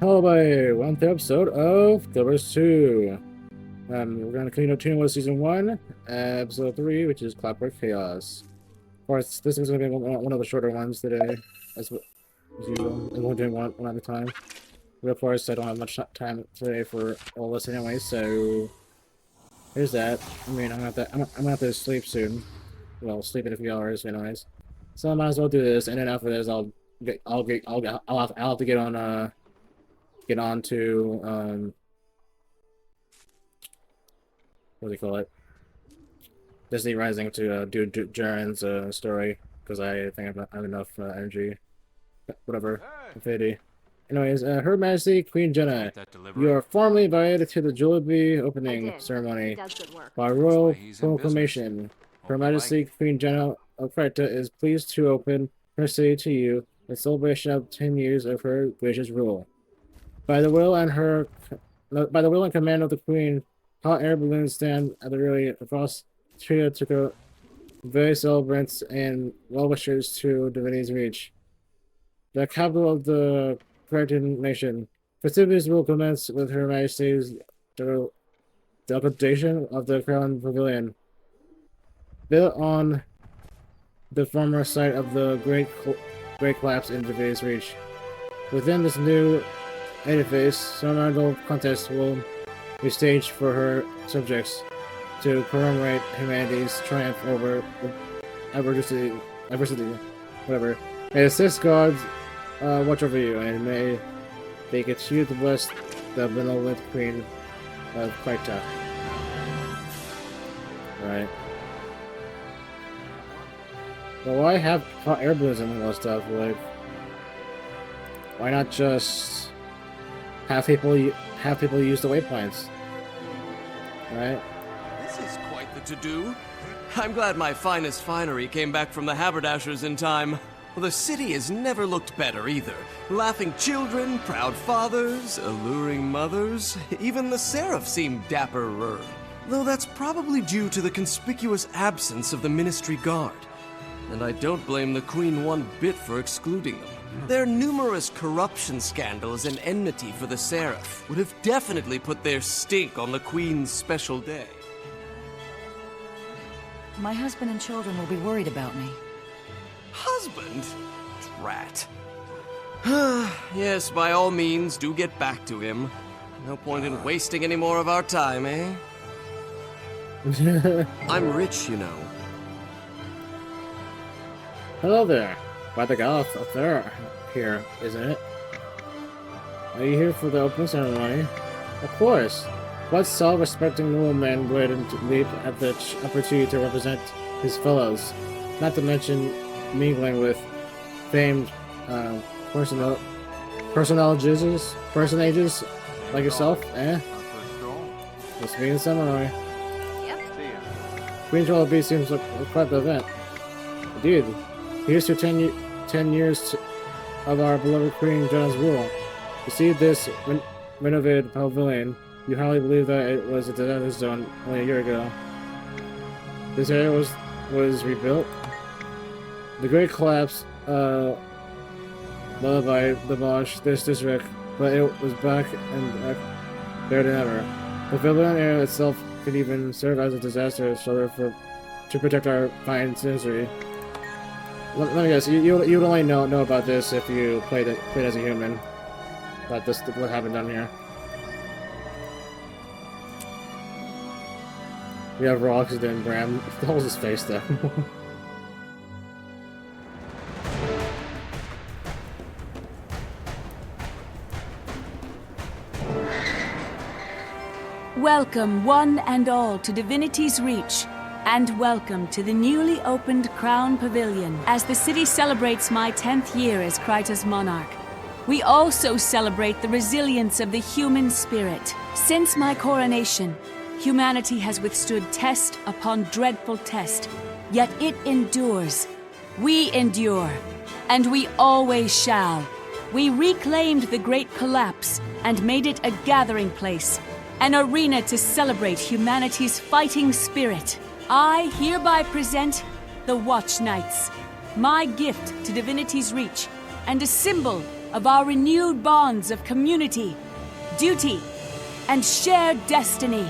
Hello, everybody. Welcome to episode of Clovers 2. We're going to continue with Season 1, Episode 3, which is Clockwork Chaos. Of course, this is going to be one of the shorter ones today, as usual. I'm only doing one at a time. But of course, I don't have much time today for all this anyway, so here's that. I mean, I'm gonna have to sleep soon. Well, sleep in a few hours, anyways. So I might as well do this, and then after this, I'll have to get on to what do you call it? Disney Rising to do Jaren's story because I think I have enough energy. Whatever, infinity. Anyways, Her Majesty Queen Jenna, you are formally invited to the Jollibee opening ceremony by royal proclamation. Her Majesty Queen Jenna of Krita is pleased to open her city to you in celebration of 10 years of her gracious rule. By the will and command of the Queen, hot air balloons stand at the ready across Tria to convey celebrants and well-wishers to Divinity's Reach, the capital of the Cretan nation. Festivities will commence with Her Majesty's decoration of the Crown Pavilion, built on the former site of the Great Collapse in Divinity's Reach. Within this new edifice, ceremonial contests will be staged for her subjects to commemorate humanity's triumph over adversity, whatever. May the six gods watch over you, and may they continue to bless the benevolent Queen of Krita. Right. Well, why have hot air balloons and all that stuff? Like, why not just have people use the waypoints? Right? This is quite the to-do. I'm glad my finest finery came back from the haberdashers in time. Well, the city has never looked better either. Laughing children, proud fathers, alluring mothers. Even the seraph seemed dapperer. Though that's probably due to the conspicuous absence of the ministry guard. And I don't blame the Queen one bit for excluding them. Their numerous corruption scandals and enmity for the Seraph would have definitely put their stink on the Queen's special day. My husband and children will be worried about me. Husband? Drat. Yes, by all means, do get back to him. No point in wasting any more of our time, eh? I'm rich, you know. Hello there. By the god up there here, isn't it? Are you here for the opening ceremony? Of course. What self-respecting nobleman wouldn't leap at the opportunity to represent his fellows? Not to mention mingling with famed personages like yourself, eh? Must be in ceremony. Yep. Queen Jollibee seems like quite the event. Indeed. Here's to 10 years of our beloved Queen Jenna's rule. To see this renovated pavilion, you hardly believe that it was a disaster zone only a year ago. This area was rebuilt. The Great Collapse demolished this district, but it was back and better than ever. The pavilion area itself could even serve as a disaster shelter to protect our fine citizenry. Let me guess, you would only know about this if you played as a human. But this what happened down here. We have Roxy and Bram. The hole's his face though. Welcome, one and all, to Divinity's Reach, and welcome to the newly opened Crown Pavilion. As the city celebrates my 10th year as Krita's monarch, we also celebrate the resilience of the human spirit. Since my coronation, humanity has withstood test upon dreadful test, yet it endures. We endure, and we always shall. We reclaimed the Great Collapse and made it a gathering place, an arena to celebrate humanity's fighting spirit. I hereby present the Watch Knights, my gift to Divinity's Reach, and a symbol of our renewed bonds of community, duty, and shared destiny.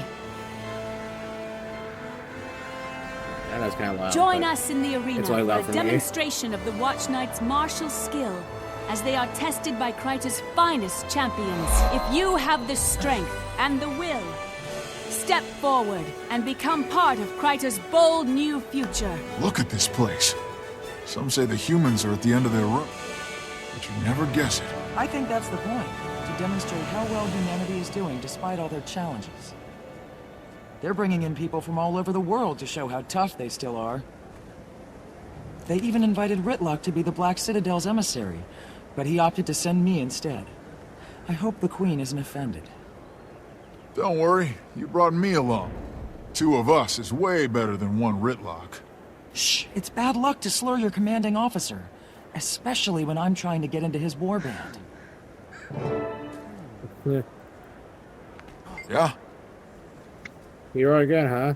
Yeah, that's kind of loud. Join but us in the arena it's only for loud a for me. demonstration of the Watch Knight's martial skill as they are tested by Kryta's finest champions. If you have the strength and the will, step forward and become part of Kryta's bold new future. Look at this place. Some say the humans are at the end of their rope, but you never guess it. I think that's the point, to demonstrate how well humanity is doing despite all their challenges. They're bringing in people from all over the world to show how tough they still are. They even invited Ritlock to be the Black Citadel's emissary, but he opted to send me instead. I hope the Queen isn't offended. Don't worry, you brought me along. 2 of us is way better than 1 Ritlock. Shh, it's bad luck to slur your commanding officer, especially when I'm trying to get into his warband. Yeah. Yeah? You are again, huh?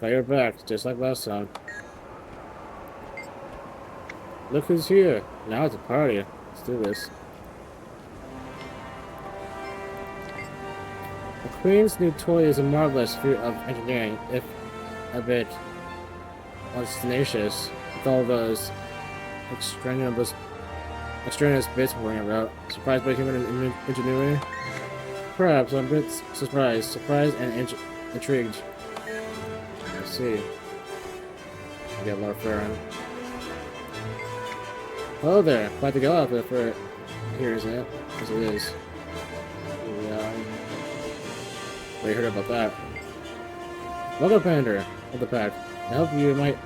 Got your back, just like last time. Look who's here. Now it's a party. Let's do this. The Queen's new toy is a marvelous feat of engineering, if a bit ostentatious, with all those extraneous bits worrying about. Surprised by human ingenuity? Perhaps I'm a bit surprised and intrigued. Let's see. I got more Farron. Hello there. Glad to go out there for here, isn't it? Yes, it is. Yeah. We heard about that. Welcome, Commander of the Pack. I hope you might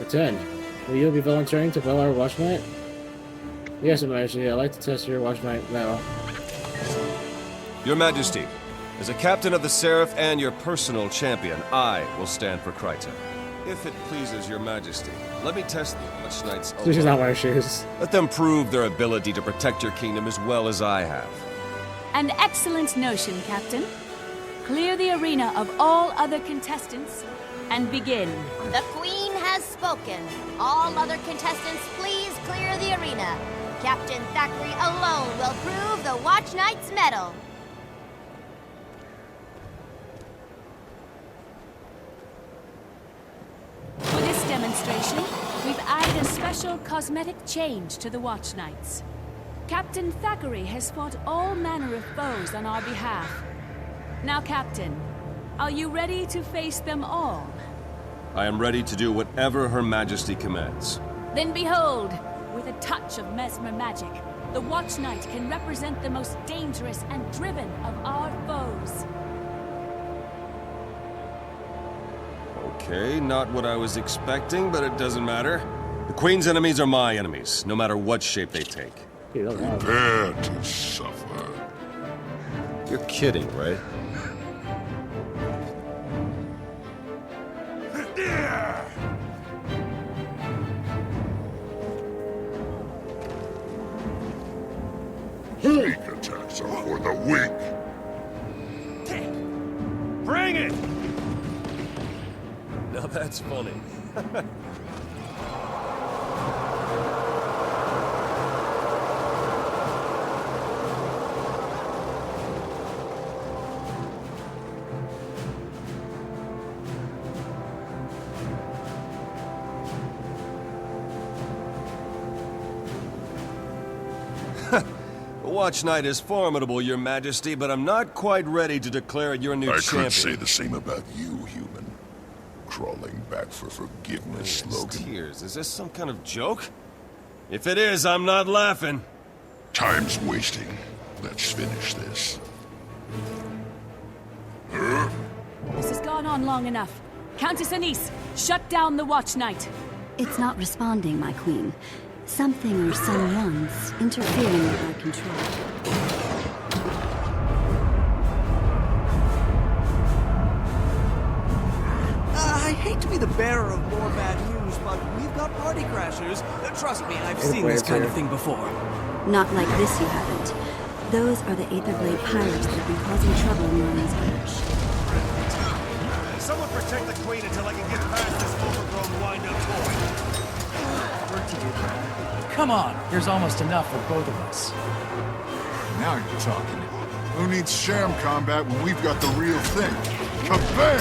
attend. Will you be volunteering to fill our Watch Night? Yes, Your Majesty. I'd like to test your Watch Night now. Your Majesty, as a captain of the Seraph and your personal champion, I will stand for Kryta. If it pleases your Majesty, let me test the Watch Knights. So she's not wearing shoes. Let them prove their ability to protect your kingdom as well as I have. An excellent notion, Captain. Clear the arena of all other contestants and begin. The Queen has spoken. All other contestants, please clear the arena. Captain Thackeray alone will prove the Watch Knight's medal. For this demonstration, we've added a special cosmetic change to the Watch Knights. Captain Thackeray has fought all manner of foes on our behalf. Now, Captain, are you ready to face them all? I am ready to do whatever Her Majesty commands. Then behold, with a touch of mesmer magic, the Watch Knight can represent the most dangerous and driven of our foes. Okay, not what I was expecting, but it doesn't matter. The Queen's enemies are my enemies, no matter what shape they take. Dude, that was loud. Prepare to suffer. You're kidding, right? Sneak attacks are for the weak. Bring it! Now that's funny. The Watch Knight is formidable, Your Majesty, but I'm not quite ready to declare it your new I champion. could say the same about you, human. Crawling back for forgiveness, Yes, Logan. tears. Is this some kind of joke? If it is, I'm not laughing. Time's wasting. Let's finish this. This has gone on long enough. Countess Anise, shut down the Watch Knight. It's not responding, my queen. Something or someone's interfering with our control. I hate to be the bearer of more bad news, but we've got party crashers. Trust me, I've seen this kind of thing before. Not like this, you haven't. Those are the Aetherblade pirates that have been causing trouble in Ronan's Marsh. Someone protect the Queen until I can get past this overgrown wind-up toy. work to do, man. Come on, there's almost enough for both of us. Now you're talking. Who needs sham combat when we've got the real thing? Kabam!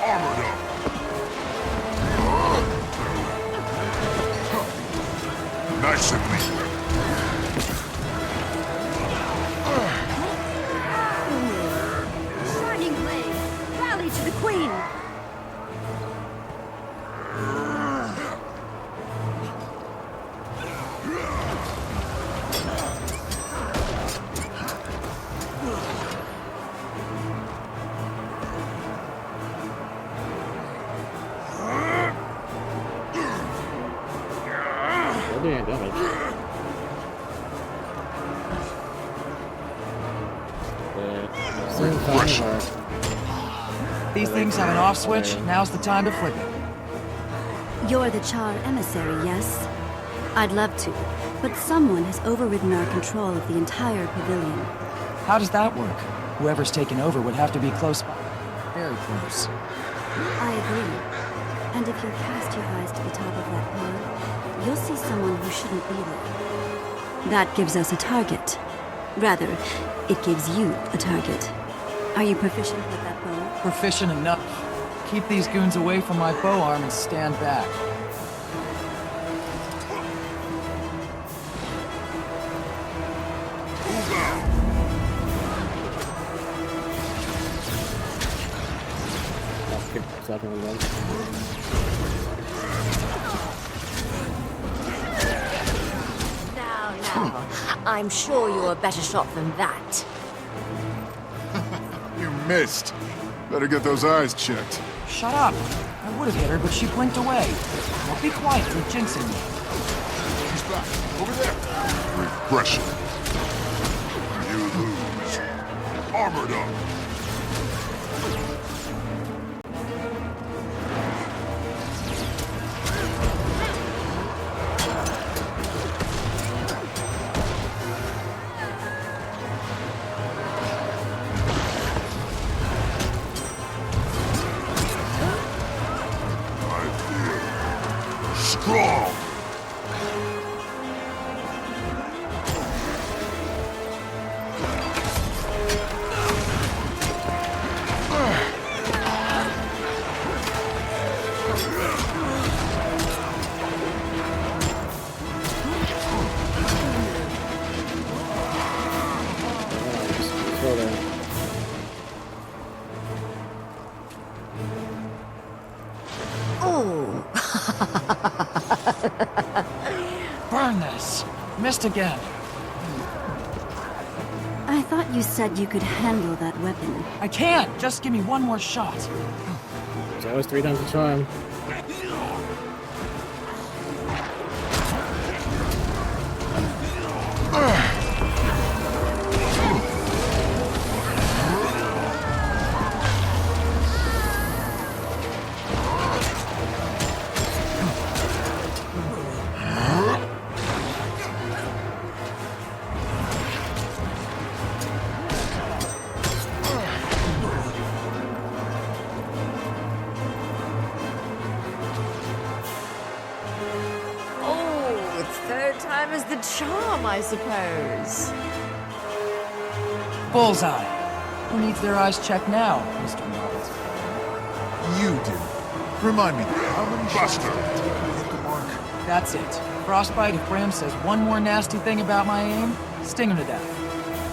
Armored up! Nice and neat. Shining blade, rally to the queen! They're doing damage. These things have an off switch, now's the time to flip it. You're the Char emissary, yes? I'd love to, but someone has overridden our control of the entire pavilion. How does that work? Whoever's taken over would have to be close by. Very close. I agree. And if you cast your eyes to the top of that pillar, you'll see someone who shouldn't be there. That gives us a target. Rather, it gives you a target. Are you proficient with that bow? Proficient enough. Keep these goons away from my bow arm and stand back. Now, I'm sure you're a better shot than that. You missed. Better get those eyes checked. Shut up! I would have hit her, but she blinked away. Now be quiet, you're jinxing me. She's back. Over there. Regression. You lose. Armored up. Strong! Oh! Burn this! Missed again. I thought you said you could handle that weapon. I can't! Just give me one more shot. There's always 3 times the charm. Third time is the charm, I suppose. Bullseye. Who needs their eyes checked now, Mr. Marbles? You do. Remind me, how many shots did you hit the mark? That's it. Frostbite, if Bram says one more nasty thing about my aim, sting him to death.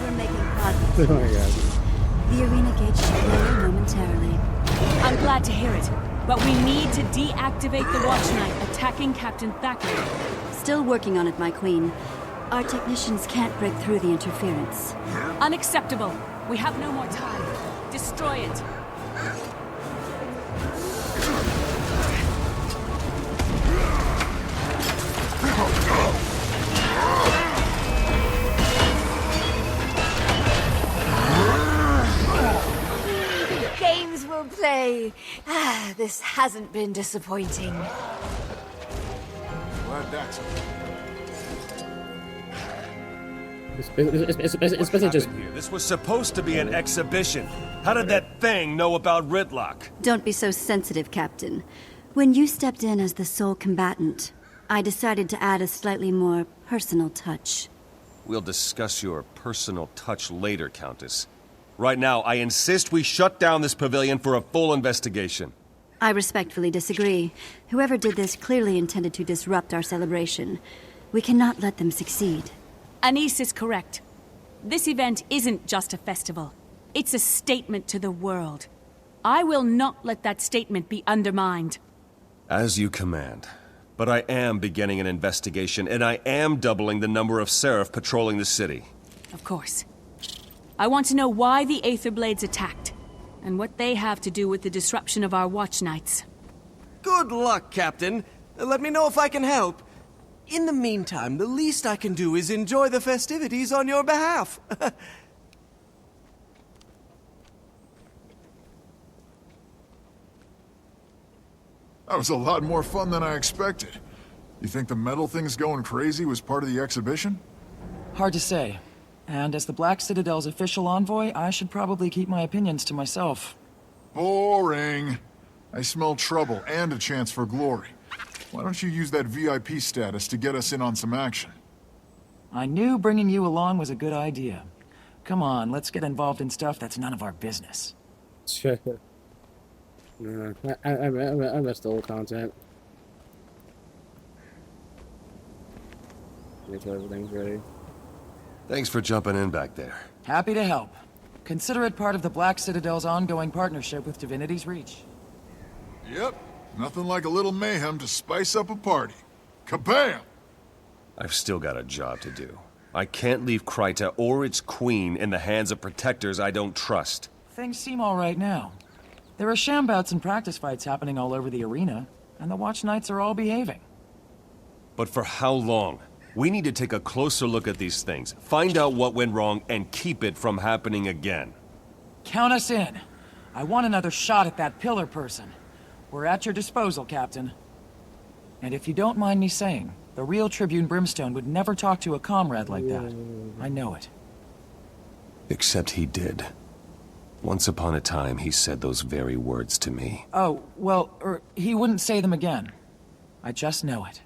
We're making progress. Oh my god. The arena gate should lower momentarily. I'm glad to hear it, but we need to deactivate the Watch Knight attacking Captain Thackeray. Still working on it, my queen. Our technicians can't break through the interference. Unacceptable. We have no more time. Destroy it. Games we'll play. This hasn't been disappointing. Glad that's It's basically just... Here? This was supposed to be an exhibition. How did that thing know about Ritlock? Don't be so sensitive, Captain. When you stepped in as the sole combatant, I decided to add a slightly more personal touch. We'll discuss your personal touch later, Countess. Right now, I insist we shut down this pavilion for a full investigation. I respectfully disagree. Whoever did this clearly intended to disrupt our celebration. We cannot let them succeed. Anise is correct. This event isn't just a festival. It's a statement to the world. I will not let that statement be undermined. As you command. But I am beginning an investigation, and I am doubling the number of Seraph patrolling the city. Of course. I want to know why the Aetherblades attacked, and what they have to do with the disruption of our watch nights. Good luck, Captain. Let me know if I can help. In the meantime, the least I can do is enjoy the festivities on your behalf. That was a lot more fun than I expected. You think the metal thing's going crazy was part of the exhibition? Hard to say. And as the Black Citadel's official envoy, I should probably keep my opinions to myself. Boring. I smell trouble and a chance for glory. Why don't you use that VIP status to get us in on some action? I knew bringing you along was a good idea. Come on, let's get involved in stuff that's none of our business. I missed the old content. Make sure everything's ready. Thanks for jumping in back there. Happy to help. Consider it part of the Black Citadel's ongoing partnership with Divinity's Reach. Yep. Nothing like a little mayhem to spice up a party. Kabam! I've still got a job to do. I can't leave Kryta or its queen in the hands of protectors I don't trust. Things seem all right now. There are shambouts and practice fights happening all over the arena, and the watch knights are all behaving. But for how long? We need to take a closer look at these things, find out what went wrong, and keep it from happening again. Count us in. I want another shot at that pillar person. We're at your disposal, Captain. And if you don't mind me saying, the real Tribune Brimstone would never talk to a comrade like that. I know it. Except he did. Once upon a time, he said those very words to me. Oh, well, he wouldn't say them again. I just know it.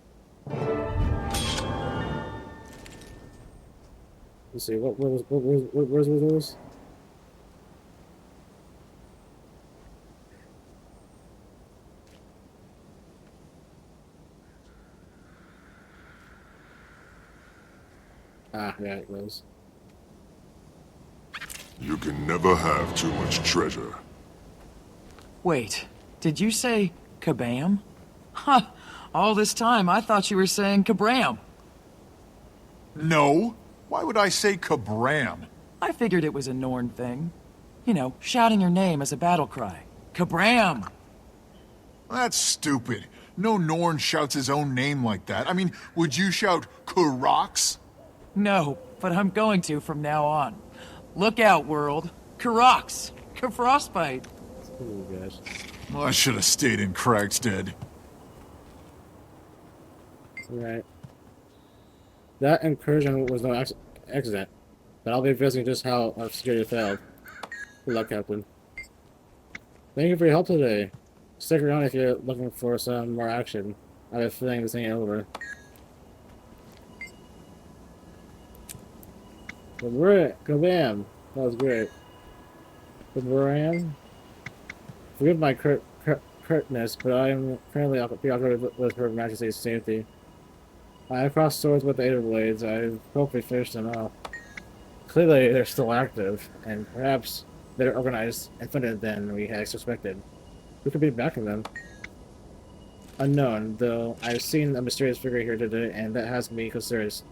Let's see, where's this? Ah, yeah, it was. You can never have too much treasure. Wait, did you say kabam? Huh, all this time I thought you were saying kabram. No. Why would I say kabram? I figured it was a Norn thing. You know, shouting your name as a battle cry. Kabram! That's stupid. No Norn shouts his own name like that. I mean, would you shout Karox? No, but I'm going to from now on. Look out, world. Karox! Frostbite! Oh gosh. Well, I should have stayed in Cragstead. Right. That incursion was no accident, but I'll be visiting just how our security failed. Good luck, Captain. Thank you for your help today. Stick around if you're looking for some more action. I have a feeling this ain't over. Kabam! That was great. Kabam! Forgive my curtness, but I am currently preoccupied with Her Majesty's safety. I have crossed swords with the Aetherblades. I hope we finished them off. Clearly, they're still active, and perhaps they're organized and funded than we had suspected. Who could be backing them? Unknown, though I've seen a mysterious figure here today, and that has me concerned.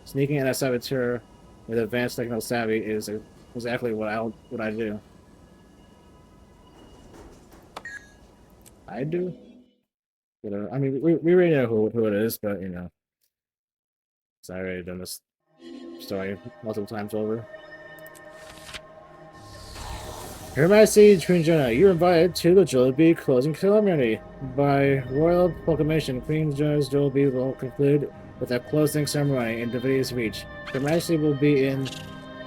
Sneaking in a saboteur with advanced technical savvy is exactly what I do. I do? You know, I mean, we already know who it is, but you know. So I already done this story multiple times over. Her Majesty Queen Jonah, you're invited to the Jollibee closing ceremony. By royal proclamation, Queen Jonah's Jollibee will conclude with a closing ceremony in Divinity's Reach. Her Majesty will be in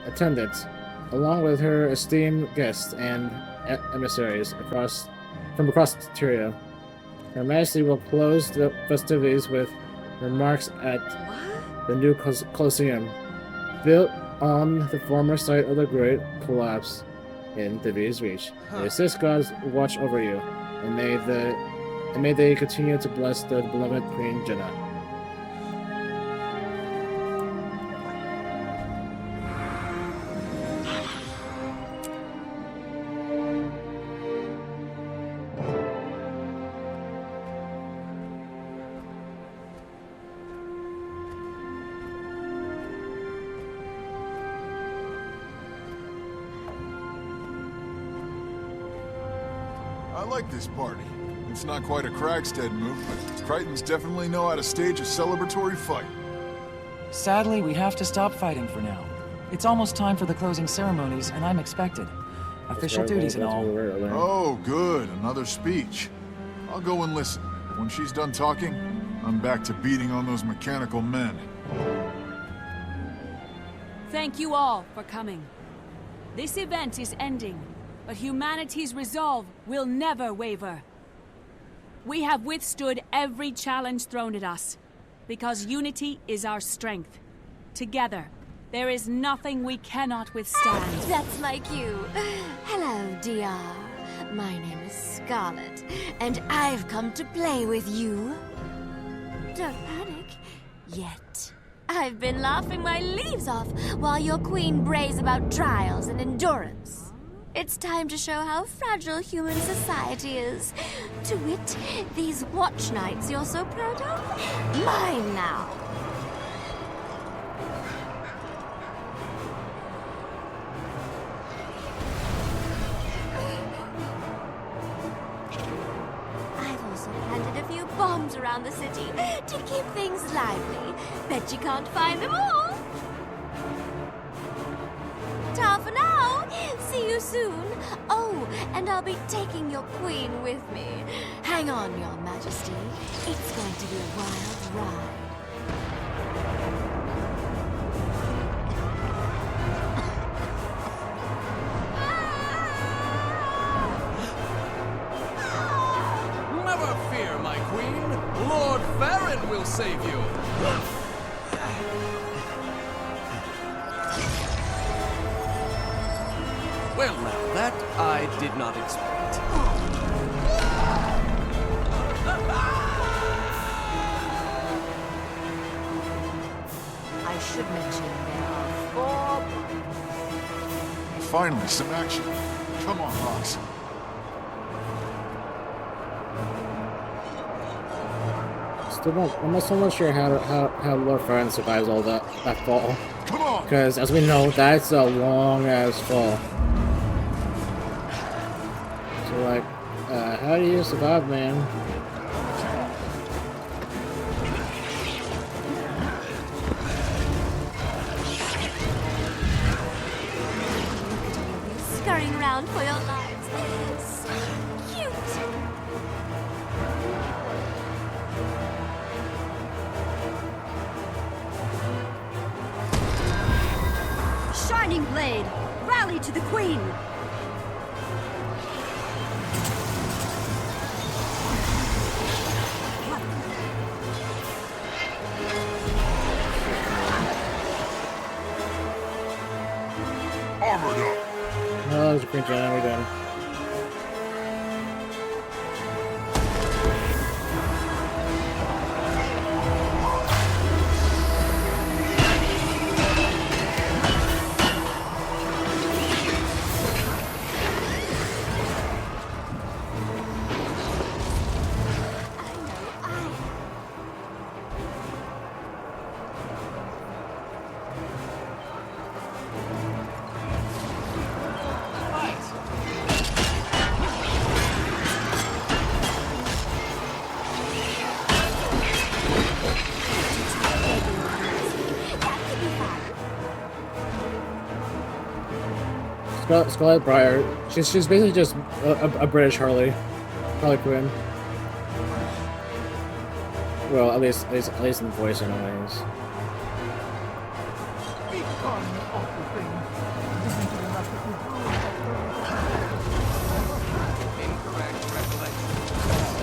attendance, along with her esteemed guests and emissaries from across Tyria. Her Majesty will close the festivities with remarks at the new Colosseum, built on the former site of the Great Collapse in Divinity's Reach. The assist gods watch over you, and may they continue to bless the beloved Queen Jenna. I like this party. It's not quite a Kragstead move, but Crichtons definitely know how to stage a celebratory fight. Sadly, we have to stop fighting for now. It's almost time for the closing ceremonies, and I'm expected. Official duties and all. Oh, good. Another speech. I'll go and listen. When she's done talking, I'm back to beating on those mechanical men. Thank you all for coming. This event is ending, but humanity's resolve will never waver. We have withstood every challenge thrown at us, because unity is our strength. Together, there is nothing we cannot withstand. That's my cue. Hello, DR. My name is Scarlet, and I've come to play with you. Don't panic. Yet. I've been laughing my leaves off while your queen brays about trials and endurance. It's time to show how fragile human society is. To wit, these watch nights you're so proud of. Mine now. I've also planted a few bombs around the city to keep things lively. Bet you can't find them all. Ta for now. See you soon. Oh, and I'll be taking your queen with me. Hang on, Your Majesty. It's going to be a wild ride. Never fear, my queen. Lord Farron will save you. Well, now, that I did not expect. I should mention there are 4... Finally, some action. Come on, Rox. I'm not so much sure how Lord Farron survives all that fall. Come on! Because, as we know, that's a long-ass fall. So, like, how do you survive, man? Scurrying around for your lives. So cute. Shining Blade, rally to the Queen! Armored up! Oh, there's a Queen Jenna, we're done. Scarlet Briar. She's basically just a British Harley Quinn. Well, at least in voice anyways. Incorrect recollection.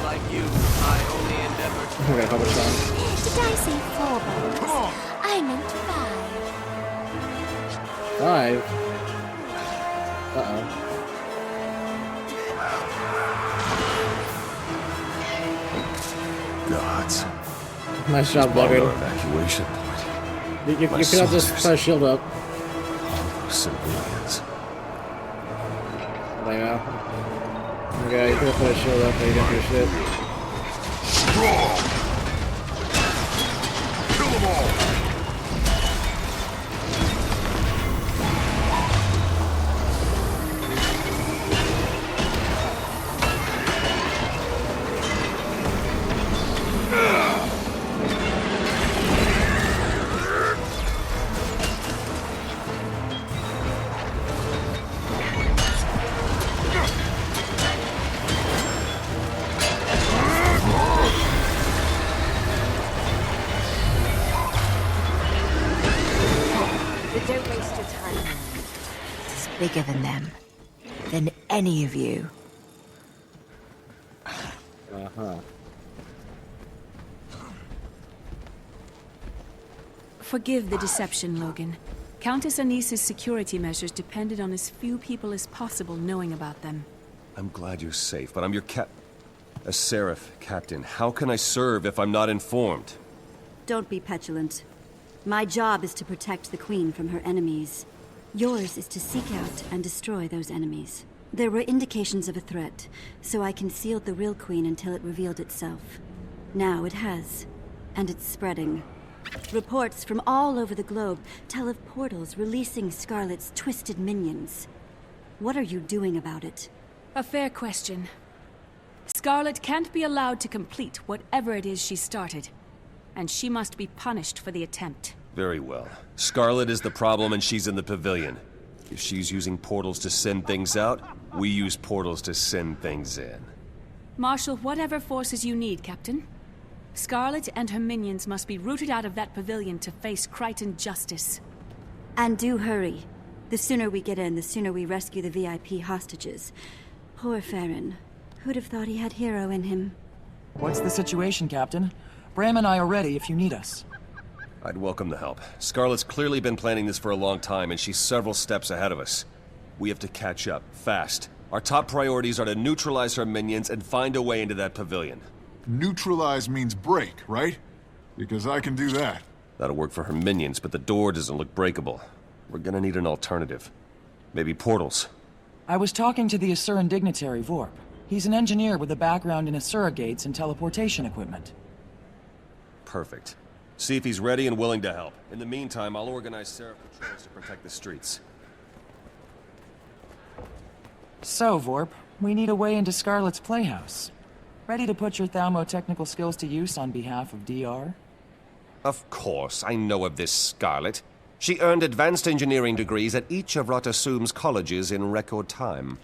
Like you, I only endeavor to... I'm gonna publish that. Did I say 4 bones? Come on! I meant 5. 5? Uh-oh. Gods. Nice job, Our Logan. evacuation point. You My could have just soldiers. put a shield up. All those civilians. Like now. Okay, you could have put a shield up, but you didn't do shit. Strong! Kill them all! But don't waste your time. It's bigger than them. Than any of you. Uh-huh. Forgive the deception, Logan. Countess Anisa's security measures depended on as few people as possible knowing about them. I'm glad you're safe, but I'm your a Seraph captain. How can I serve if I'm not informed? Don't be petulant. My job is to protect the Queen from her enemies. Yours is to seek out and destroy those enemies. There were indications of a threat, so I concealed the real Queen until it revealed itself. Now it has, and it's spreading. Reports from all over the globe tell of portals releasing Scarlet's twisted minions. What are you doing about it? A fair question. Scarlet can't be allowed to complete whatever it is she started, and she must be punished for the attempt. Very well. Scarlet is the problem and she's in the pavilion. If she's using portals to send things out, we use portals to send things in. Marshal whatever forces you need, Captain. Scarlet and her minions must be rooted out of that pavilion to face Crichton justice. And do hurry. The sooner we get in, the sooner we rescue the VIP hostages. Poor Farron. Who'd have thought he had hero in him? What's the situation, Captain? Bram and I are ready if you need us. I'd welcome the help. Scarlet's clearly been planning this for a long time, and she's several steps ahead of us. We have to catch up, fast. Our top priorities are to neutralize her minions and find a way into that pavilion. Neutralize means break, right? Because I can do that. That'll work for her minions, but the door doesn't look breakable. We're gonna need an alternative. Maybe portals. I was talking to the Asuran dignitary, Vorp. He's an engineer with a background in Asura gates and teleportation equipment. Perfect. See if he's ready and willing to help. In the meantime, I'll organize Seraph patrols to protect the streets. So, Vorp, we need a way into Scarlet's playhouse. Ready to put your thermo-technical skills to use on behalf of DR? Of course, I know of this Scarlet. She earned advanced engineering degrees at each of Ratasum's colleges in record time.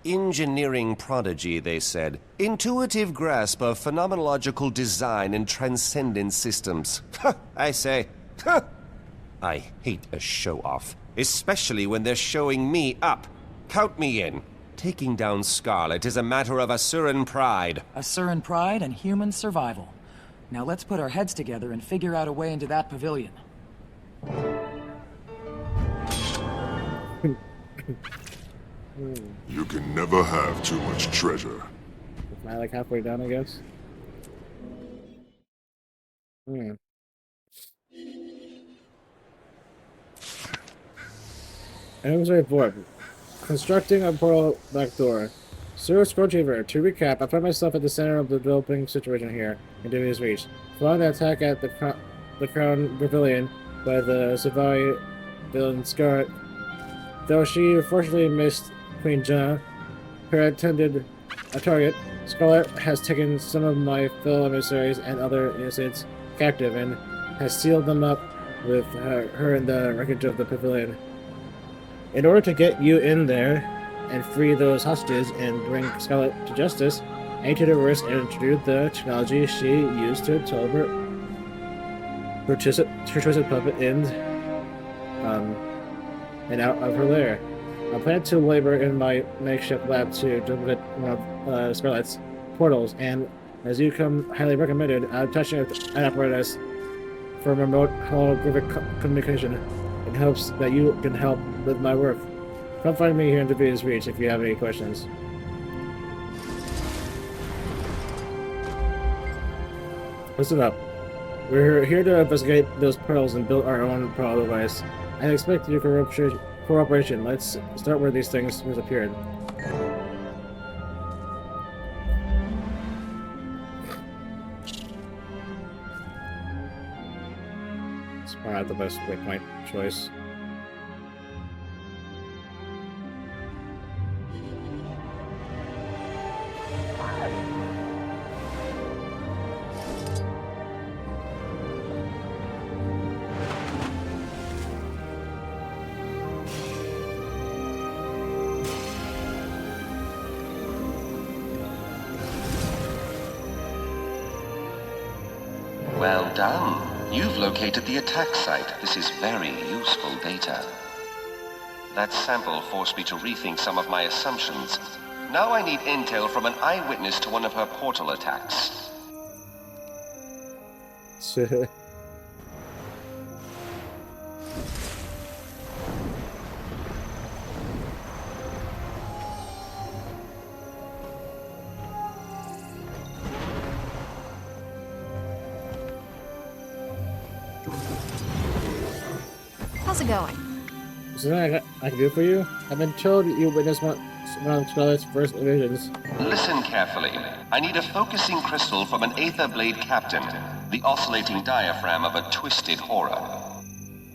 Engineering prodigy, they said. Intuitive grasp of phenomenological design and transcendent systems. I say, I hate a show-off, especially when they're showing me up. Count me in. Taking down Scarlet is a matter of Asuran pride. Asuran pride and human survival. Now let's put our heads together and figure out a way into that pavilion. You can never have too much treasure. Am I like halfway down, I guess? Hmm. And it was very bored. Constructing a portal back door. Sir Scorchiver, to recap, I find myself at the center of the developing situation here, in Divi's Reach. Following the attack at the Crown Pavilion by the Savai villain Scarlet, though she fortunately missed Queen Jenna, her intended target, Scarlet has taken some of my fellow emissaries and other innocents captive and has sealed them up with her in the wreckage of the pavilion. In order to get you in there and free those hostages and bring Scarlet to justice, A to the risk and introduced the technology she used to teleport her twisted puppet in and out of her lair. I plan to labor in my makeshift lab to duplicate one of Scarlet's portals, and as you come highly recommended, I'm touching an apparatus for remote holographic communication in hopes that you can help with my work. Come find me here in Divinity's Reach if you have any questions. Listen up. We're here to investigate those portals and build our own portal device. I expect your cooperation. Let's start where these things disappeared. It's probably not the best waypoint choice. Well done. You've located the attack site. This is very useful data. That sample forced me to rethink some of my assumptions. Now I need intel from an eyewitness to one of her portal attacks. How's it going? Is there anything I can do for you? I've been told you witnessed one of Scarlet's first visions. Listen carefully. I need a focusing crystal from an Aether Blade Captain, the oscillating diaphragm of a twisted horror,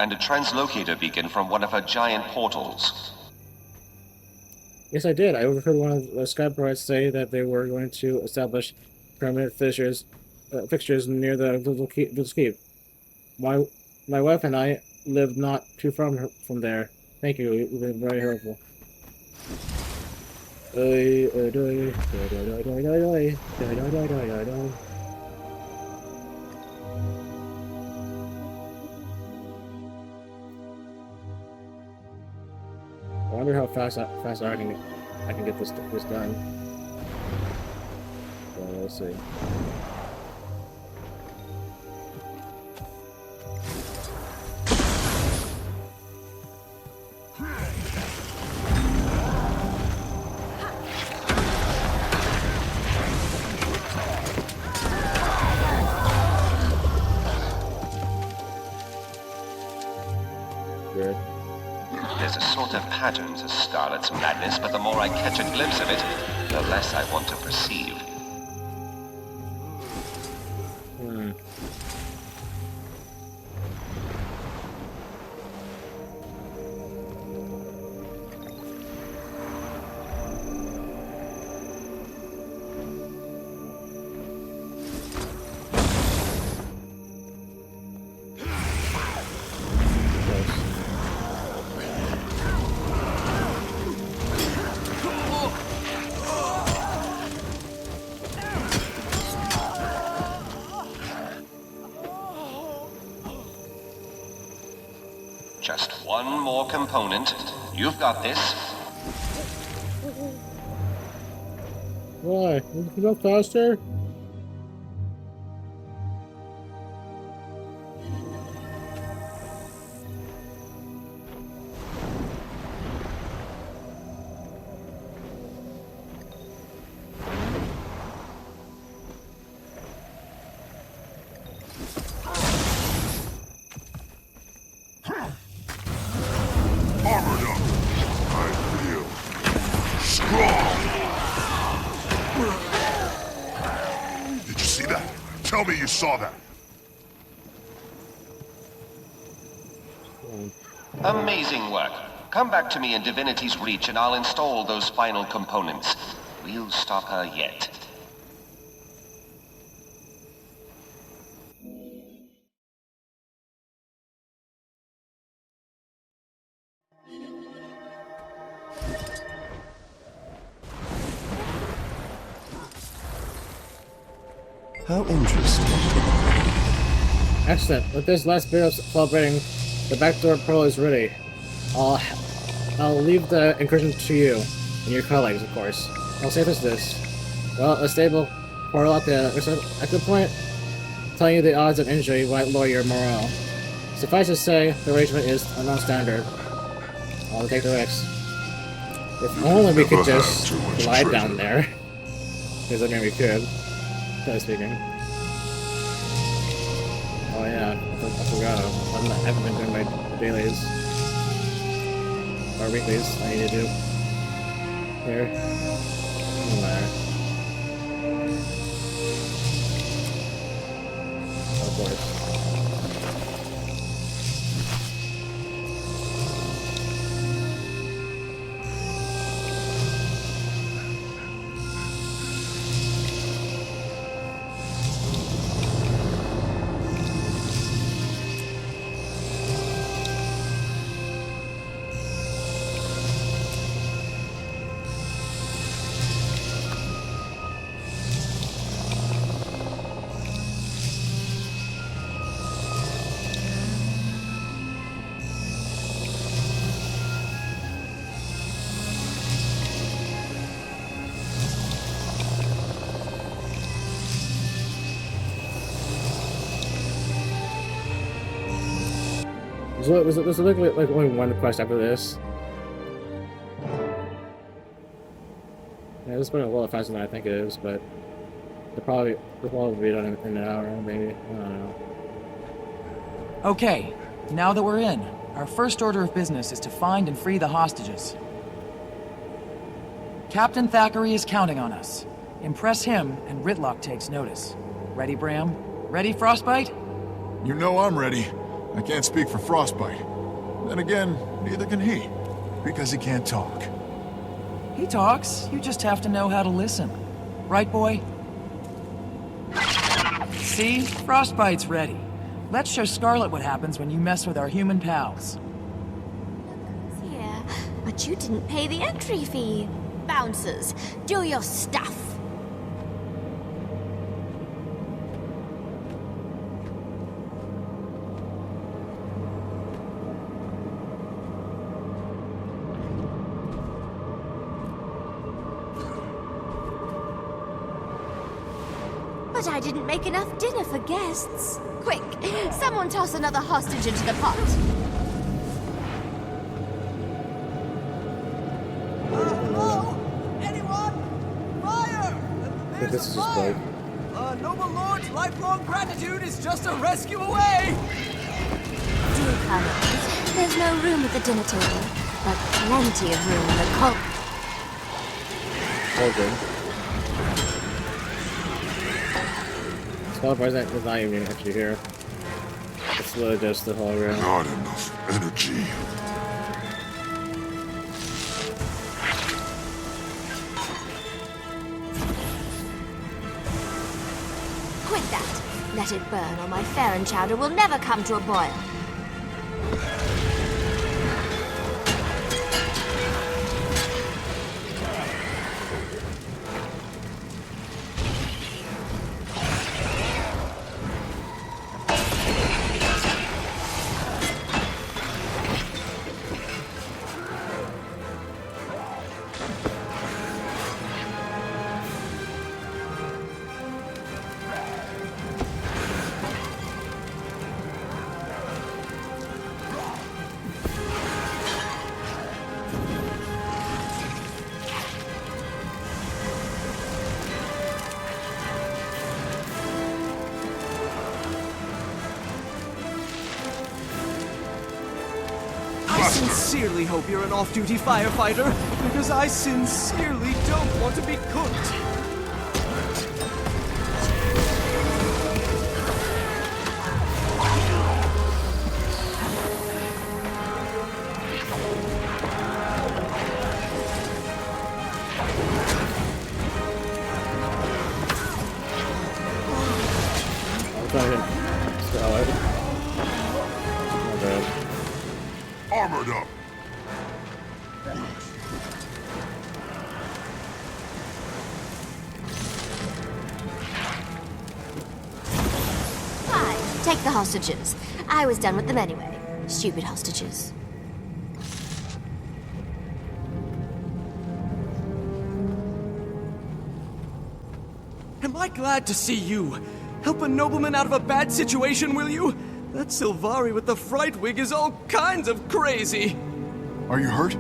and a translocator beacon from one of her giant portals. Yes, I did. I overheard one of the Sky Brides say that they were going to establish permanent fixtures near the little keep. My wife and I live not too far from there. Thank you. You've been very helpful. I wonder how fast I can get this done. Well, let's see. Good. There's a sort of pattern to Scarlet's madness, but the more I catch a glimpse of it, the less I want to perceive. Just one more component. You've got this. Why? Can you go faster? Armored up. I feel strong. Did you see that? Tell me you saw that. Amazing work. Come back to me in Divinity's Reach and I'll install those final components. We'll stop her yet. How interesting. Excellent. With this last bit of celebrating, the backdoor portal is ready. I'll leave the incursion to you and your colleagues, of course. How safe is this? Well, a stable portal at the exit point, telling you the odds of injury might lower your morale. Suffice to say, the arrangement is non-standard. I'll take the risks. If only we could just glide down there. Because I mean we could. Totally speaking. Oh yeah, I forgot. I haven't been doing my dailies. Or weeklies I need to do. Here. Doesn't matter. Of course. Was it like only one quest after this? Yeah, this has been a little faster than I think it is, but they'll probably be done in an hour, maybe. I don't know. Okay, now that we're in, our first order of business is to find and free the hostages. Captain Thackeray is counting on us. Impress him, and Ritlock takes notice. Ready, Bram? Ready, Frostbite? You know I'm ready. I can't speak for Frostbite. Then again, neither can he, because he can't talk. He talks, you just have to know how to listen. Right, boy? See? Frostbite's ready. Let's show Scarlet what happens when you mess with our human pals. Yeah, but you didn't pay the entry fee. Bouncers, do your stuff. But I didn't make enough dinner for guests. Quick, someone toss another hostage into the pot. Hello? Anyone? Fire! I think this is just like... Noble Lord's lifelong gratitude is just a rescue away! Dear Colonel, there's no room at the dinner table, but plenty of room in the Okay. Scarlet President is not even actually here. It's literally just the hologram. Not enough energy. Quit that. Let it burn, or my Farron chowder will never come to a boil. I sincerely hope you're an off-duty firefighter, because I sincerely don't want to be cooked. I'm trying to Scarlet. Not bad. Armored up. Take the hostages. I was done with them anyway. Stupid hostages. Am I glad to see you? Help a nobleman out of a bad situation, will you? That Sylvari with the fright wig is all kinds of crazy. Are you hurt?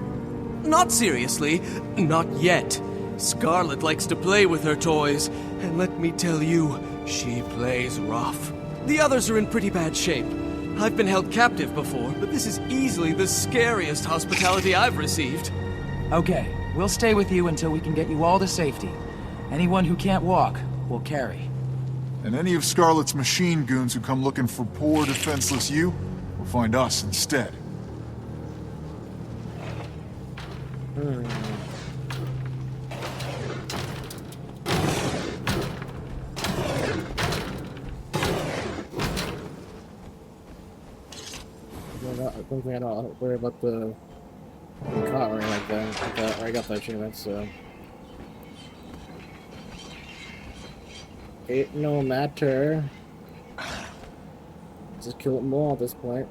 Not seriously. Not yet. Scarlet likes to play with her toys, and let me tell you, she plays rough. The others are in pretty bad shape. I've been held captive before, but this is easily the scariest hospitality I've received. Okay, we'll stay with you until we can get you all to safety. Anyone who can't walk, we'll carry. And any of Scarlet's machine goons who come looking for poor, defenseless you will find us instead. One thing I don't worry about the caught or anything like that. I got that achievement, so it no matter. Just kill them all at this point.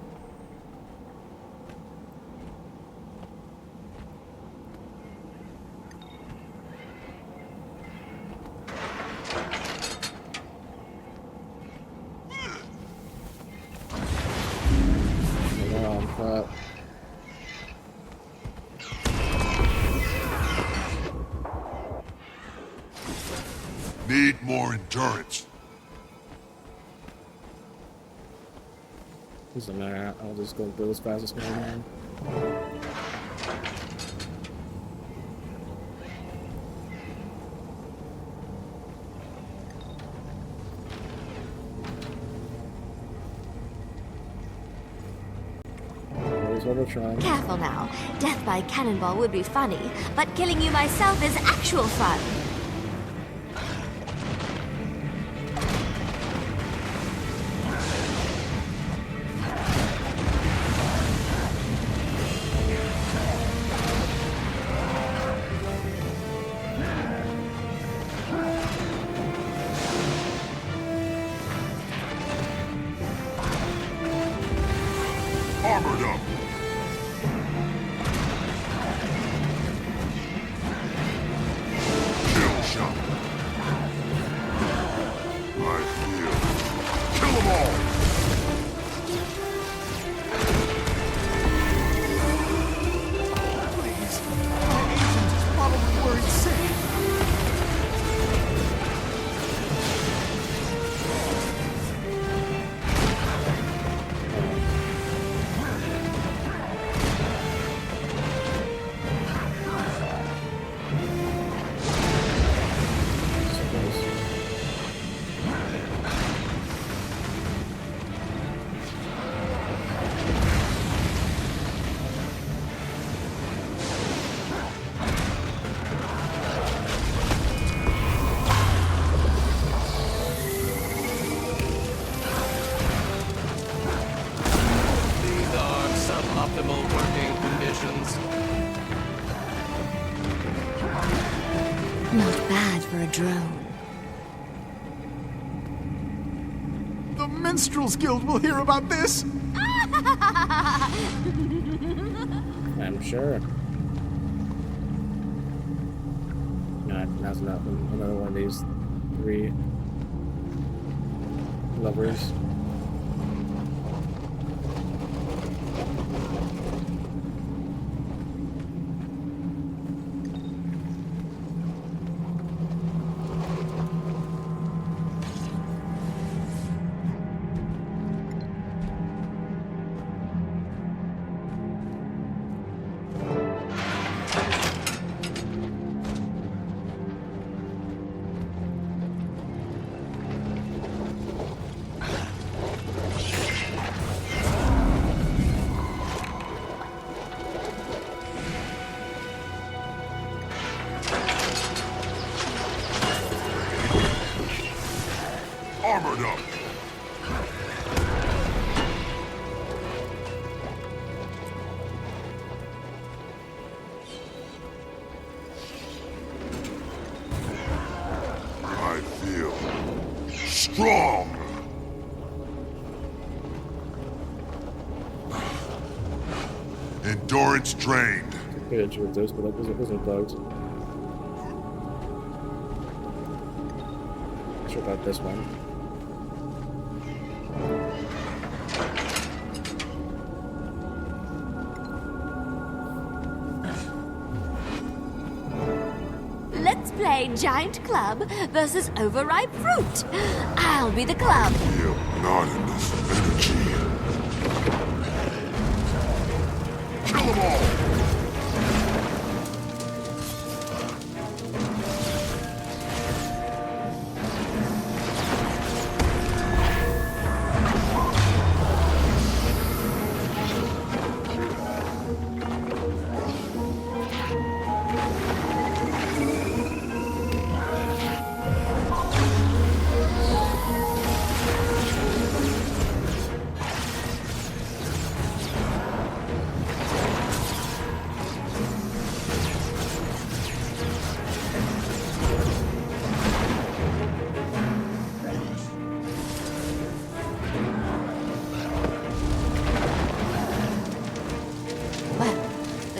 Need more endurance. Doesn't matter. I'll just go through as fast as I can. Careful now. Death by cannonball would be funny, but killing you myself is actual fun. Armored up. Kill shot. I feel. Kill them all. Please, my agent is probably worried sick. Optimal working conditions. Not bad for a drone. The Minstrels Guild will hear about this. I'm sure. That's not another one of these three lovers. Armored up. I feel strong. Endurance drained. Good with this, but that isn't bugged. Sure about this one. Let's play Giant Club versus Overripe Fruit. I'll be the club. Feel not enough energy. Kill them all!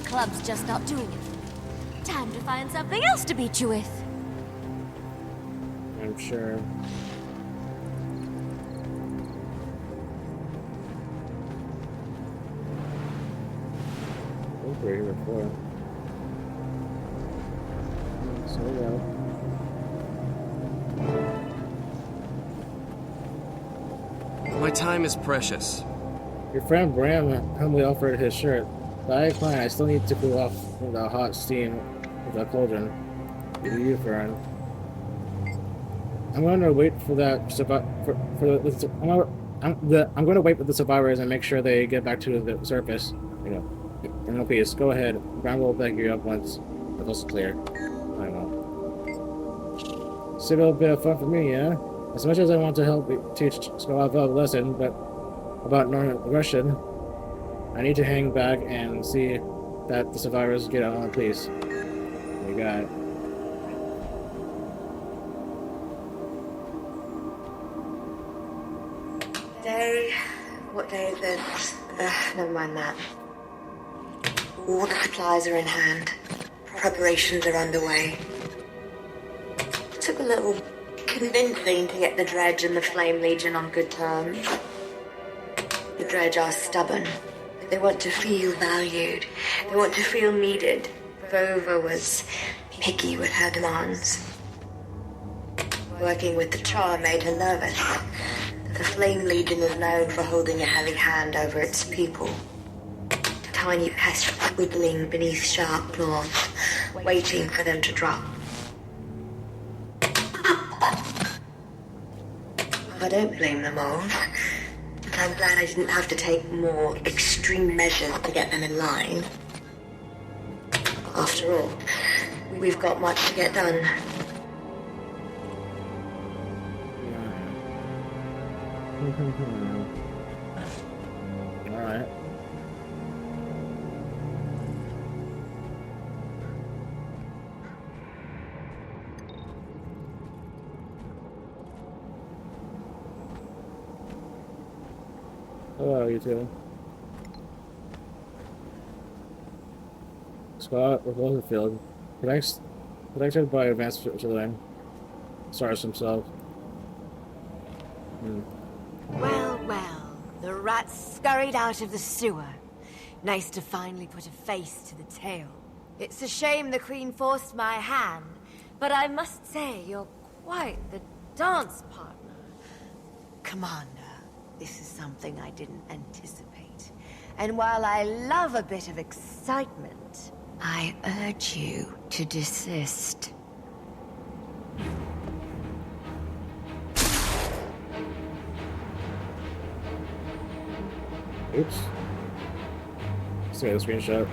Club's just not doing it. Time to find something else to beat you with. I'm sure. I think we're here before. So My time is precious. your friend Bram humbly offered his shirt. But I decline. I still need to cool off the hot steam with the cauldron. You, Fern. I'm going to wait for that I'm going to wait with the survivors and make sure they get back to the surface. You know, in no peace. Go ahead. Brown will back you up once the coast is clear. I know. Still a bit of fun for me, yeah. As much as I want to help teach Scarlet a lesson, but about non-aggression, I need to hang back and see that the survivors get out in one piece. You got it. What day is it? Never mind that. All the supplies are in hand. Preparations are underway. It took a little convincing to get the Dredge and the Flame Legion on good terms. The Dredge are stubborn. They want to feel valued. They want to feel needed. Vova was picky with her demands. Working with the Char made her nervous. The Flame Legion is known for holding a heavy hand over its people. Tiny pests wiggling beneath sharp claws, waiting for them to drop. I don't blame them all. But I'm glad I didn't have to take more extreme measures to get them in line. After all, we've got much to get done. Alright. Hello, you two. Scott with Rosenfield. Protected by advanced children. Stars himself. Well, well, the rats scurried out of the sewer. Nice to finally put a face to the tail. It's a shame the Queen forced my hand, but I must say you're quite the dance partner. Commander, this is something I didn't anticipate. And while I love a bit of excitement, I urge you to desist. Oops. Let's get a screenshot.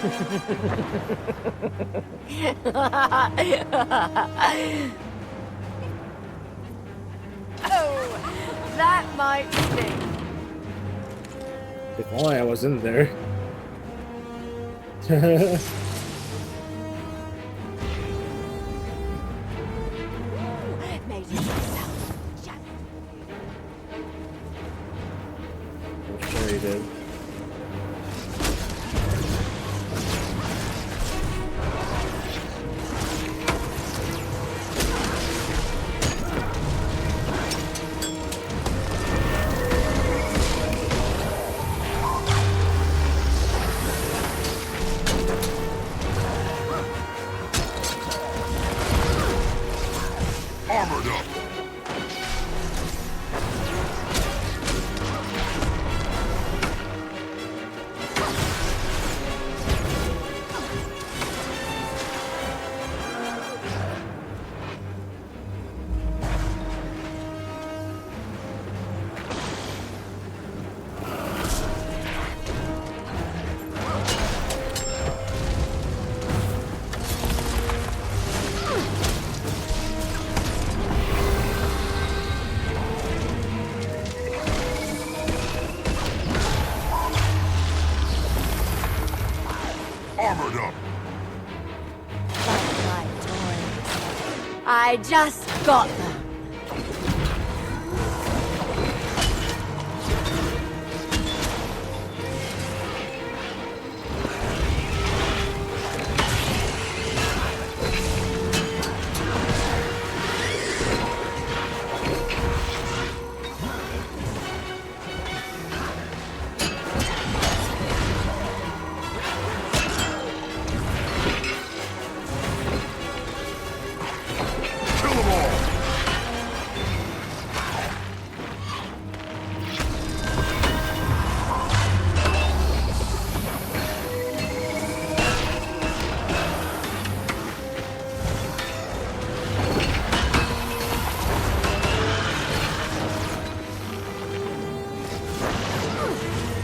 Oh, that might sting. If only I was in there. Made yourself. I'm sure he did. Armored up. Armored up. Like my toys. I just got them. Kill them all.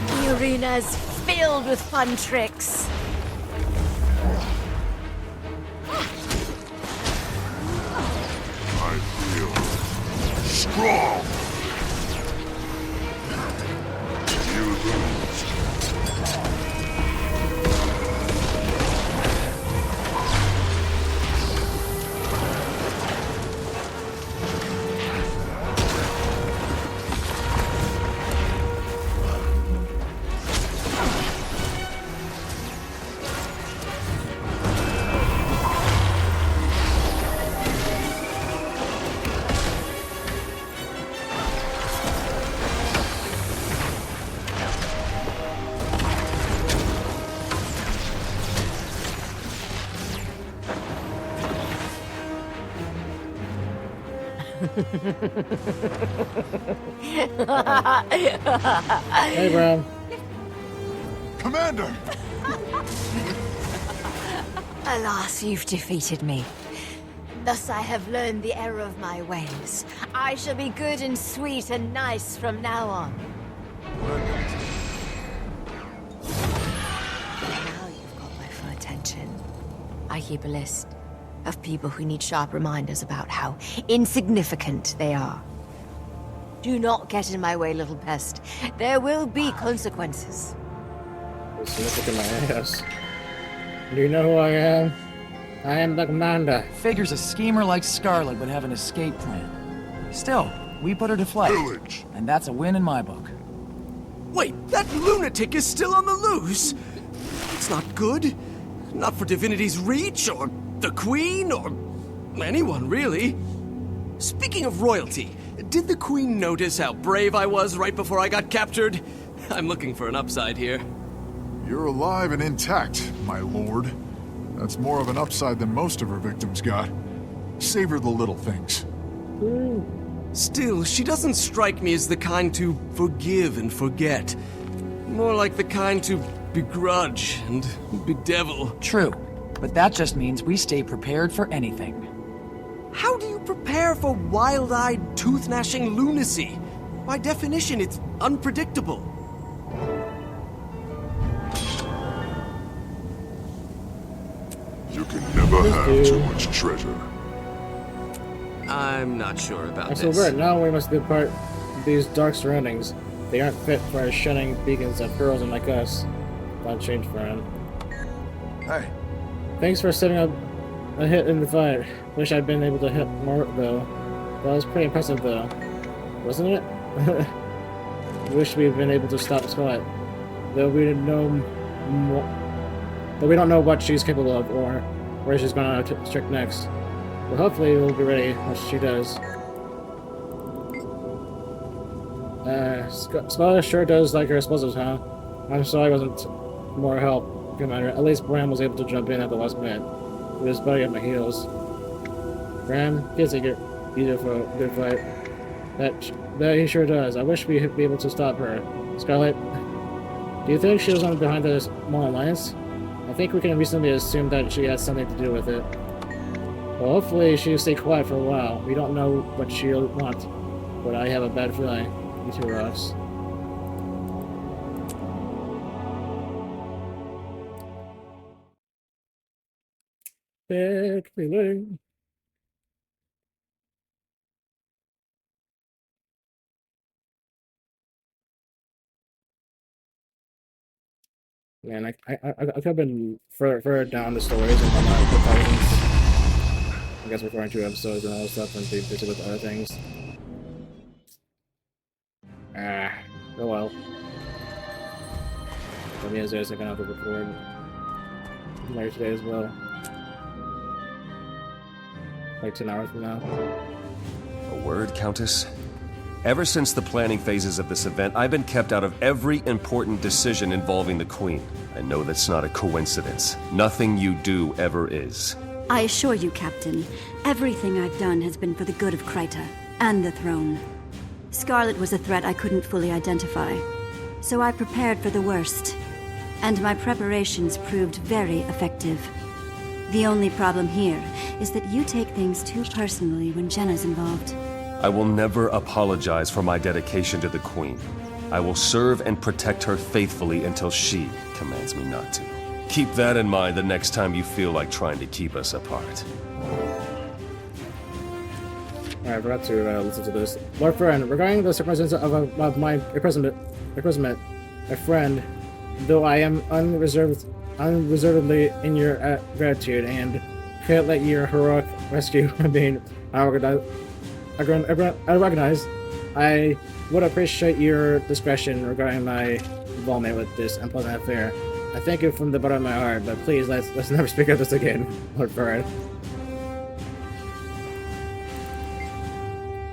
The arena's filled with fun tricks. I feel strong. You lose. Hey, bro. Commander! Alas, you've defeated me. Thus I have learned the error of my ways. I shall be good and sweet and nice from now on. Now you've got my full attention. I keep a list of people who need sharp reminders about how insignificant they are. Do not get in my way, little pest. There will be consequences. Look at my ass. Do you know who I am? I am the commander. Figures a schemer like Scarlet would have an escape plan. Still, we put her to flight. Village. And that's a win in my book. Wait, that lunatic is still on the loose! It's not good. Not for Divinity's Reach, or the Queen, or anyone, really. Speaking of royalty, did the Queen notice how brave I was right before I got captured? I'm looking for an upside here. You're alive and intact, my lord. That's more of an upside than most of her victims got. Savor the little things. Still, she doesn't strike me as the kind to forgive and forget. More like the kind to begrudge and bedevil. True, but that just means we stay prepared for anything. How do you prepare for wild-eyed, tooth-gnashing lunacy? By definition, it's unpredictable. can never This have dude. too much treasure. I'm not sure about That's this. so weird. Now we must depart these dark surroundings. They aren't fit for our shunning beacons of heroism like us. That'll change, friend. Hey, Thanks for setting up a hit in the fight. Wish I'd been able to hit more, though. That was pretty impressive, though. Wasn't it? Wish we'd been able to stop Scarlet. Though we didn't know more. But we don't know what she's capable of, or where she's gonna strike next. But hopefully we'll be ready when she does. Scarlet sure does like her explosives, huh? I'm sorry I wasn't more help, Commander. At least Bram was able to jump in at the last minute. He was buddy at my heels. Bram, he's eager for a good fight. That he sure does. I wish we'd be able to stop her. Scarlet, do you think she was on behind this small alliance? I think we can reasonably assume that she has something to do with it. Well, hopefully she'll stay quiet for a while. We don't know what she'll want, but I have a bad feeling. You two rocks. Bad feeling. Man, I could have been further down the stories and whatnot, the thousands. I guess we're going 2 episodes and all this stuff and be busy with other things. Ah, oh well. That means there's gonna have to record later today as well. Like 10 hours from now. A word, Countess? Ever since the planning phases of this event, I've been kept out of every important decision involving the Queen. I know that's not a coincidence. Nothing you do ever is. I assure you, Captain, everything I've done has been for the good of Kryta and the throne. Scarlet was a threat I couldn't fully identify, so I prepared for the worst. And my preparations proved very effective. The only problem here is that you take things too personally when Jenna's involved. I will never apologize for my dedication to the Queen. I will serve and protect her faithfully until she commands me not to. Keep that in mind the next time you feel like trying to keep us apart. Alright, I forgot to listen to this. Lord Friend, regarding the circumstances of my imprisonment, a friend, though I am unreservedly in your gratitude and can't let your heroic rescue remain unrecognized, I would appreciate your discretion regarding my involvement with this unpleasant affair. I thank you from the bottom of my heart, but please let's never speak of this again, Lord Friend.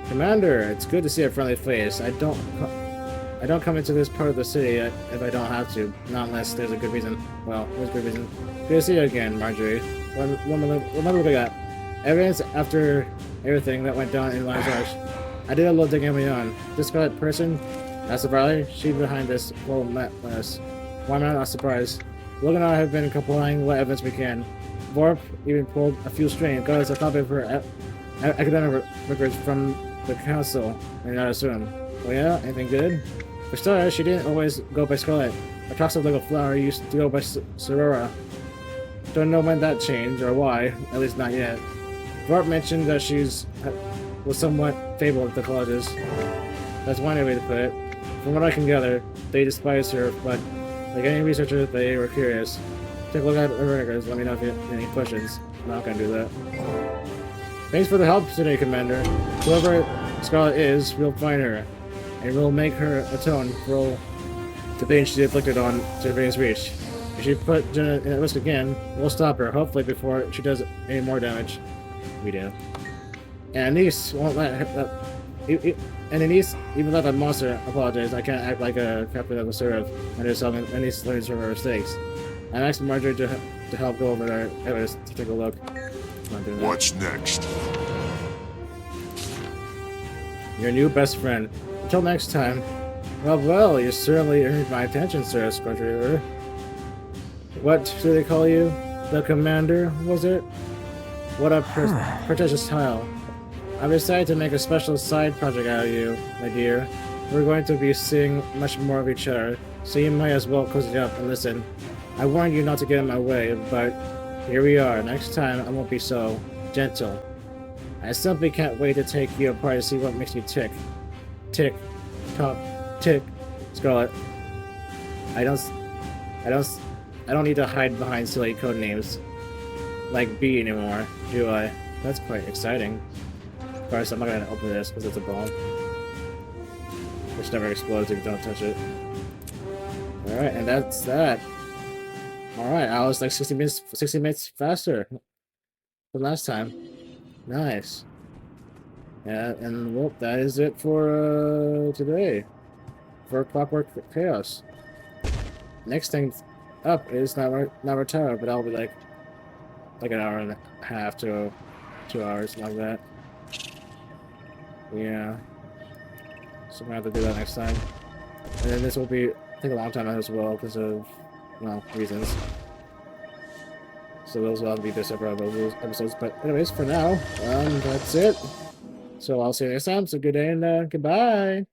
Commander, it's good to see a friendly face. I don't come into this part of the city if I don't have to, not unless there's a good reason. Well, there's a good reason. Good to see you again, Marjorie. What am I looking at? Evidence after everything that went down in Lion's Rush. I did a little digging on my own. This Scarlet person, not surprised, she's behind this whole mess. Why am I not surprised? Logan and I have been complying what evidence we can. Vorp even pulled a few strings, got us a copy of her academic records from the council, and I assume. Oh yeah? Anything good? For starters, she didn't always go by Scarlet. A toxic little flower used to go by Sorora. Don't know when that changed, or why, at least not yet. Vorp mentioned that was somewhat fabled at the colleges. That's one way to put it. From what I can gather, they despise her, but like any researcher, they were curious. Take a look at her records, let me know if you have any questions. I'm not gonna do that. Thanks for the help today, Commander. Whoever Scarlet is, we'll find her, and we'll make her atone for all the pain she inflicted on Servian's Reach. If she put Jenna at risk again, we'll stop her, hopefully before she does any more damage. We do. And Anise won't let her, and Anise even let that monster apologize. I can't act like a captain of a serve and just helping Anise learns from her mistakes. I'm asking Marjorie to help go over there evidence to take a look. Not doing that. What's next? Your new best friend. Until next time. Well, you certainly earned my attention, Sir Squadron. What do they call you? The Commander, was it? What a prestigious title. I've decided to make a special side project out of you, my dear. We're going to be seeing much more of each other, so you might as well cozy up and listen. I warned you not to get in my way, but Here we are. Next time, I won't be so gentle. I simply can't wait to take you apart to see what makes you tick. Tick. Tock. Tick. Scarlet. I don't need to hide behind silly code names like B anymore, do I? That's quite exciting. Of course, I'm not gonna open this because it's a bomb. Which never explodes if you don't touch it. Alright, and that's that. Alright, I was like 60 minutes faster than last time. Nice. Yeah, and well, that is it for today. For Clockwork Chaos. Next thing up is Naruto, but that'll be like an hour and a half to 2 hours, like that. Yeah. So I'm gonna have to do that next time. And then this will be take a long time as well because of, well, reasons. So those will be the separate episodes. But anyways, for now, that's it. So I'll see you next time. So good day and goodbye.